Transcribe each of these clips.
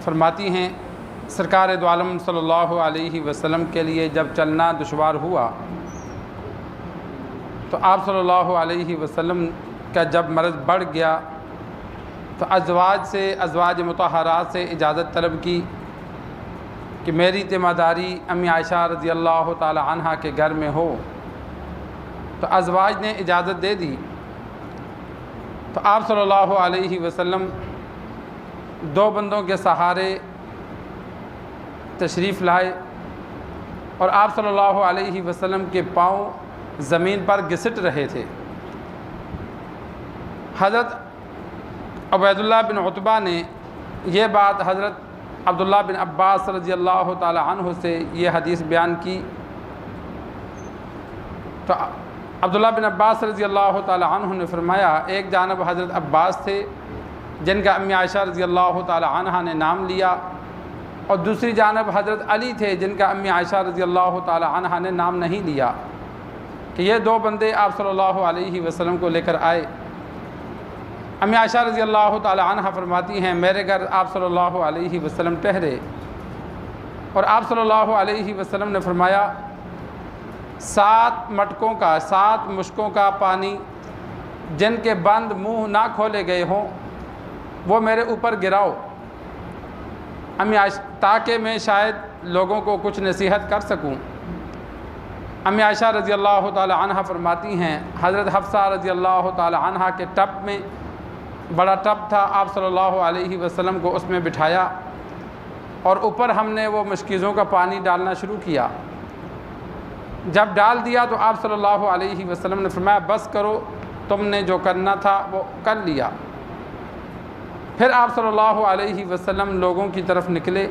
فرماتی ہیں سرکار دو عالم صلی اللہ علیہ وسلم کے لیے جب چلنا دشوار ہوا تو آپ صلی اللہ علیہ وسلم کا جب مرض بڑھ گیا تو ازواج مطہرات سے اجازت طلب کی کہ میری ذمہ داری امی عائشہ رضی اللہ تعالی عنہا کے گھر میں ہو، تو ازواج نے اجازت دے دی۔ تو آپ صلی اللہ علیہ وسلم دو بندوں کے سہارے تشریف لائے اور آپ صلی اللہ علیہ وسلم کے پاؤں زمین پر گھسٹ رہے تھے۔ حضرت عبیداللہ بن عتبہ نے یہ بات حضرت عبداللہ بن عباس رضی اللہ تعالی عنہ سے یہ حدیث بیان کی، تو عبداللہ بن عباس رضی اللہ تعالی عنہ نے فرمایا ایک جانب حضرت عباس تھے جن کا امی عائشہ رضی اللہ تعالی عنہ نے نام لیا، اور دوسری جانب حضرت علی تھے جن کا امی عائشہ رضی اللہ تعالی عنہ نے نام نہیں لیا، کہ یہ دو بندے آپ صلی اللہ علیہ وسلم کو لے کر آئے۔ امی عائشہ رضی اللہ تعالی عنہ فرماتی ہیں میرے گھر آپ صلی اللہ علیہ وسلم ٹھہرے اور آپ صلی اللہ علیہ وسلم نے فرمایا 7 مشکوں کا پانی جن کے بند منہ نہ کھولے گئے ہوں وہ میرے اوپر گراؤ، امی عائشہ تاکہ میں شاید لوگوں کو کچھ نصیحت کر سکوں۔ امی عائشہ رضی اللہ تعالی عنہ فرماتی ہیں حضرت حفصہ رضی اللہ تعالی عنہ کے ٹب میں، بڑا ٹب تھا، آپ صلی اللہ علیہ وسلم کو اس میں بٹھایا اور اوپر ہم نے وہ مشکیزوں کا پانی ڈالنا شروع کیا۔ جب ڈال دیا تو آپ صلی اللہ علیہ وسلم نے فرمایا بس کرو، تم نے جو کرنا تھا وہ کر لیا۔ پھر آپ صلی اللہ علیہ وسلم لوگوں کی طرف نکلے،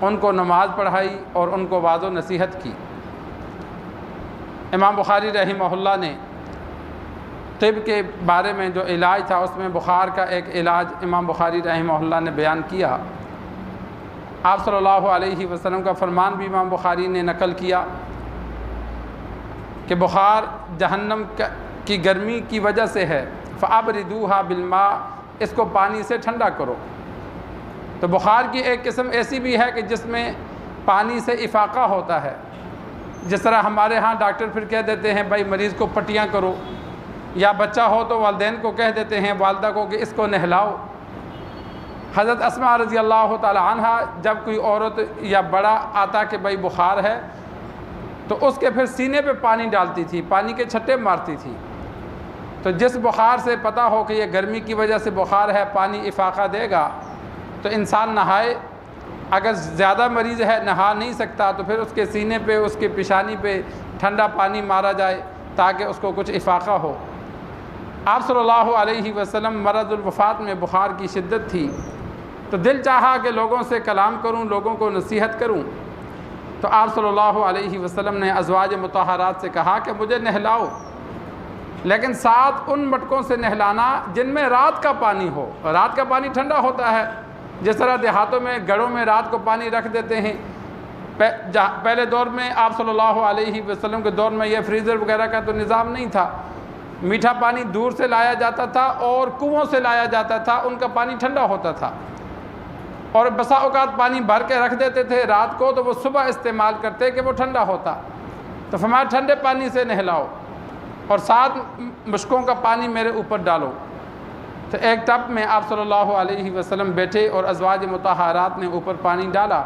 ان کو نماز پڑھائی اور ان کو واعظ و نصیحت کی۔ امام بخاری رحمہ اللہ نے طب کے بارے میں جو علاج تھا اس میں بخار کا ایک علاج امام بخاری رحمہ اللہ نے بیان کیا۔ آپ صلی اللہ علیہ وسلم کا فرمان بھی امام بخاری نے نقل کیا کہ بخار جہنم کی گرمی کی وجہ سے ہے، فَأَبْرِدُوهَا بِالْمَاءِ، اس کو پانی سے ٹھنڈا کرو۔ تو بخار کی ایک قسم ایسی بھی ہے کہ جس میں پانی سے افاقہ ہوتا ہے، جس طرح ہمارے ہاں ڈاکٹر پھر کہہ دیتے ہیں بھائی مریض کو پٹیاں کرو، یا بچہ ہو تو والدین کو کہہ دیتے ہیں والدہ کو کہ اس کو نہلاؤ۔ حضرت اسماء رضی اللہ تعالی عنہ جب کوئی عورت یا بڑا آتا کہ بھائی بخار ہے تو اس کے پھر سینے پہ پانی ڈالتی تھی، پانی کے چھٹے مارتی تھی۔ تو جس بخار سے پتہ ہو کہ یہ گرمی کی وجہ سے بخار ہے، پانی افاقہ دے گا تو انسان نہائے۔ اگر زیادہ مریض ہے نہا نہیں سکتا تو پھر اس کے سینے پہ، اس کے پیشانی پہ ٹھنڈا پانی مارا جائے تاکہ اس کو کچھ افاقہ ہو۔ آپ صلی اللہ علیہ وسلم مرض الوفات میں بخار کی شدت تھی، تو دل چاہا کہ لوگوں سے کلام کروں، لوگوں کو نصیحت کروں، تو آپ صلی اللہ علیہ وسلم نے ازواج مطہرات سے کہا کہ مجھے نہلاؤ، لیکن 7 ان مٹکوں سے نہلانا جن میں رات کا پانی ہو۔ رات کا پانی ٹھنڈا ہوتا ہے، جس طرح دیہاتوں میں گڑوں میں رات کو پانی رکھ دیتے ہیں۔ پہلے دور میں آپ صلی اللہ علیہ وسلم کے دور میں یہ فریزر وغیرہ کا تو نظام نہیں تھا، میٹھا پانی دور سے لایا جاتا تھا اور کنووں سے لایا جاتا تھا، ان کا پانی ٹھنڈا ہوتا تھا، اور بسا اوقات پانی بھر کے رکھ دیتے تھے رات کو تو وہ صبح استعمال کرتے کہ وہ ٹھنڈا ہوتا۔ تو فرمایا ٹھنڈے پانی سے نہلاؤ اور 7 مشکوں کا پانی میرے اوپر ڈالو۔ تو ایک ٹب میں آپ صلی اللہ علیہ وسلم بیٹھے اور ازواج مطہرات نے اوپر پانی ڈالا۔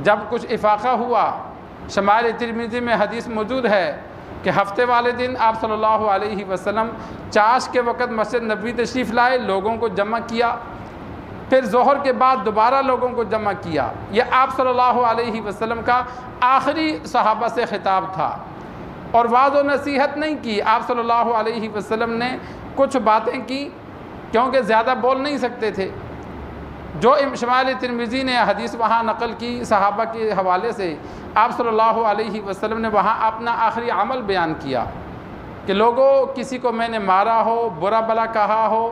جب کچھ افاقہ ہوا، شمائل ترمذی میں حدیث موجود ہے کہ ہفتے والے دن آپ صلی اللہ علیہ وسلم چاش کے وقت مسجد نبوی تشریف لائے، لوگوں کو جمع کیا، پھر ظہر کے بعد دوبارہ لوگوں کو جمع کیا۔ یہ آپ صلی اللہ علیہ وسلم کا آخری صحابہ سے خطاب تھا، اور واعظ و نصیحت نہیں کی۔ آپ صلی اللہ علیہ وسلم نے کچھ باتیں کی کیونکہ زیادہ بول نہیں سکتے تھے۔ جو شمائل ترمذی نے حدیث وہاں نقل کی صحابہ کے حوالے سے، آپ صلی اللہ علیہ وسلم نے وہاں اپنا آخری عمل بیان کیا کہ لوگوں کسی کو میں نے مارا ہو، برا بلا کہا ہو،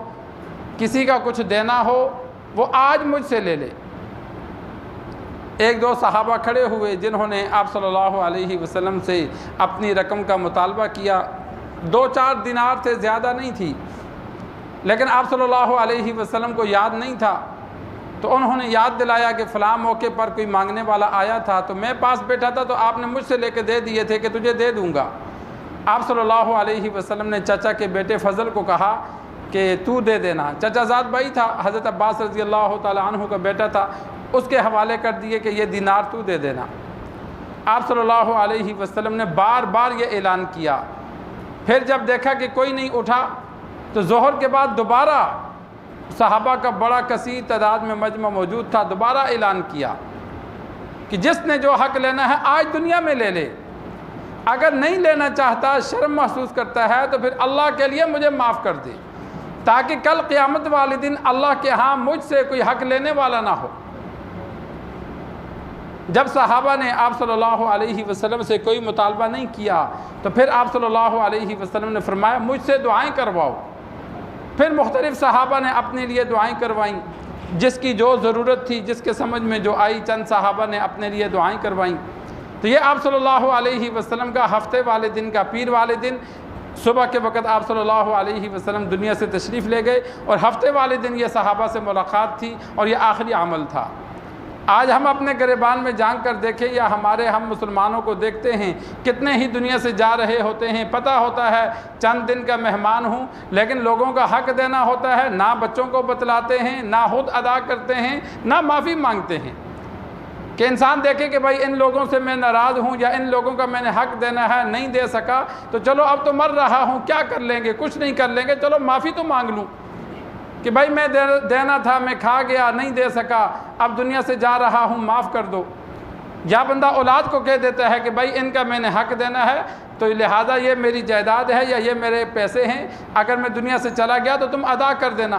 کسی کا کچھ دینا ہو، وہ آج مجھ سے لے لے۔ 1-2 صحابہ کھڑے ہوئے جنہوں نے آپ صلی اللہ علیہ وسلم سے اپنی رقم کا مطالبہ کیا، 2-4 دینار سے زیادہ نہیں تھی، لیکن آپ صلی اللہ علیہ وسلم کو یاد نہیں تھا تو انہوں نے یاد دلایا کہ فلاں موقع پر کوئی مانگنے والا آیا تھا تو میں پاس بیٹھا تھا تو آپ نے مجھ سے لے کے دے دیے تھے کہ تجھے دے دوں گا۔ آپ صلی اللہ علیہ وسلم نے چچا کے بیٹے فضل کو کہا کہ تو دے دینا۔ چچا زاد بھائی تھا، حضرت عباس رضی اللہ تعالی عنہ کا بیٹا تھا، اس کے حوالے کر دیے کہ یہ دینار تو دے دینا۔ آپ صلی اللہ علیہ وسلم نے بار بار یہ اعلان کیا۔ پھر جب دیکھا کہ کوئی نہیں اٹھا تو ظہر کے بعد دوبارہ صحابہ کا بڑا کثیر تعداد میں مجمع موجود تھا، دوبارہ اعلان کیا کہ جس نے جو حق لینا ہے آج دنیا میں لے لے، اگر نہیں لینا چاہتا، شرم محسوس کرتا ہے تو پھر اللہ کے لیے مجھے معاف کر دے، تاکہ کل قیامت والے دن اللہ کے ہاں مجھ سے کوئی حق لینے والا نہ ہو۔ جب صحابہ نے آپ صلی اللہ علیہ وسلم سے کوئی مطالبہ نہیں کیا تو پھر آپ صلی اللہ علیہ وسلم نے فرمایا مجھ سے دعائیں کرواؤ۔ پھر مختلف صحابہ نے اپنے لیے دعائیں کروائیں، جس کی جو ضرورت تھی، جس کے سمجھ میں جو آئی، چند صحابہ نے اپنے لیے دعائیں کروائیں۔ تو یہ آپ صلی اللہ علیہ وسلم کا ہفتے والے دن کا پیر والے دن صبح کے وقت آپ صلی اللہ علیہ وسلم دنیا سے تشریف لے گئے، اور ہفتے والے دن یہ صحابہ سے ملاقات تھی اور یہ آخری عمل تھا۔ آج ہم اپنے گریبان میں جھانک کر دیکھیں یا ہمارے ہم مسلمانوں کو دیکھتے ہیں، کتنے ہی دنیا سے جا رہے ہوتے ہیں، پتہ ہوتا ہے چند دن کا مہمان ہوں، لیکن لوگوں کا حق دینا ہوتا ہے، نہ بچوں کو بتلاتے ہیں، نہ خود ادا کرتے ہیں، نہ معافی مانگتے ہیں۔ کہ انسان دیکھے کہ بھائی ان لوگوں سے میں ناراض ہوں یا ان لوگوں کا میں نے حق دینا ہے، نہیں دے سکا، تو چلو اب تو مر رہا ہوں، کیا کر لیں گے، کچھ نہیں کر لیں گے، چلو معافی تو مانگ لوں کہ بھائی میں دینا تھا، میں کھا گیا، نہیں دے سکا، اب دنیا سے جا رہا ہوں، معاف کر دو۔ یا بندہ اولاد کو کہہ دیتا ہے کہ بھائی ان کا میں نے حق دینا ہے، تو لہٰذا یہ میری جائیداد ہے یا یہ میرے پیسے ہیں، اگر میں دنیا سے چلا گیا تو تم ادا کر دینا۔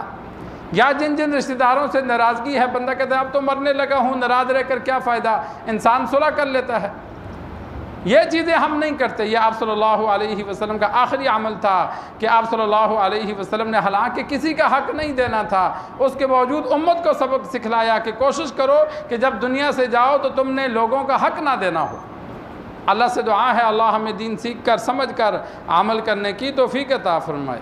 یا جن جن رشتہ داروں سے ناراضگی ہے، بندہ کہتا ہے اب تو مرنے لگا ہوں، ناراض رہ کر کیا فائدہ، انسان صلح کر لیتا ہے۔ یہ چیزیں ہم نہیں کرتے۔ یہ آپ صلی اللہ علیہ وسلم کا آخری عمل تھا کہ آپ صلی اللہ علیہ وسلم نے حالانکہ کسی کا حق نہیں دینا تھا، اس کے باوجود امت کو سبق سکھلایا کہ کوشش کرو کہ جب دنیا سے جاؤ تو تم نے لوگوں کا حق نہ دینا ہو۔ اللہ سے دعا ہے اللہ ہمیں دین سیکھ کر، سمجھ کر عمل کرنے کی توفیق عطا فرمائے۔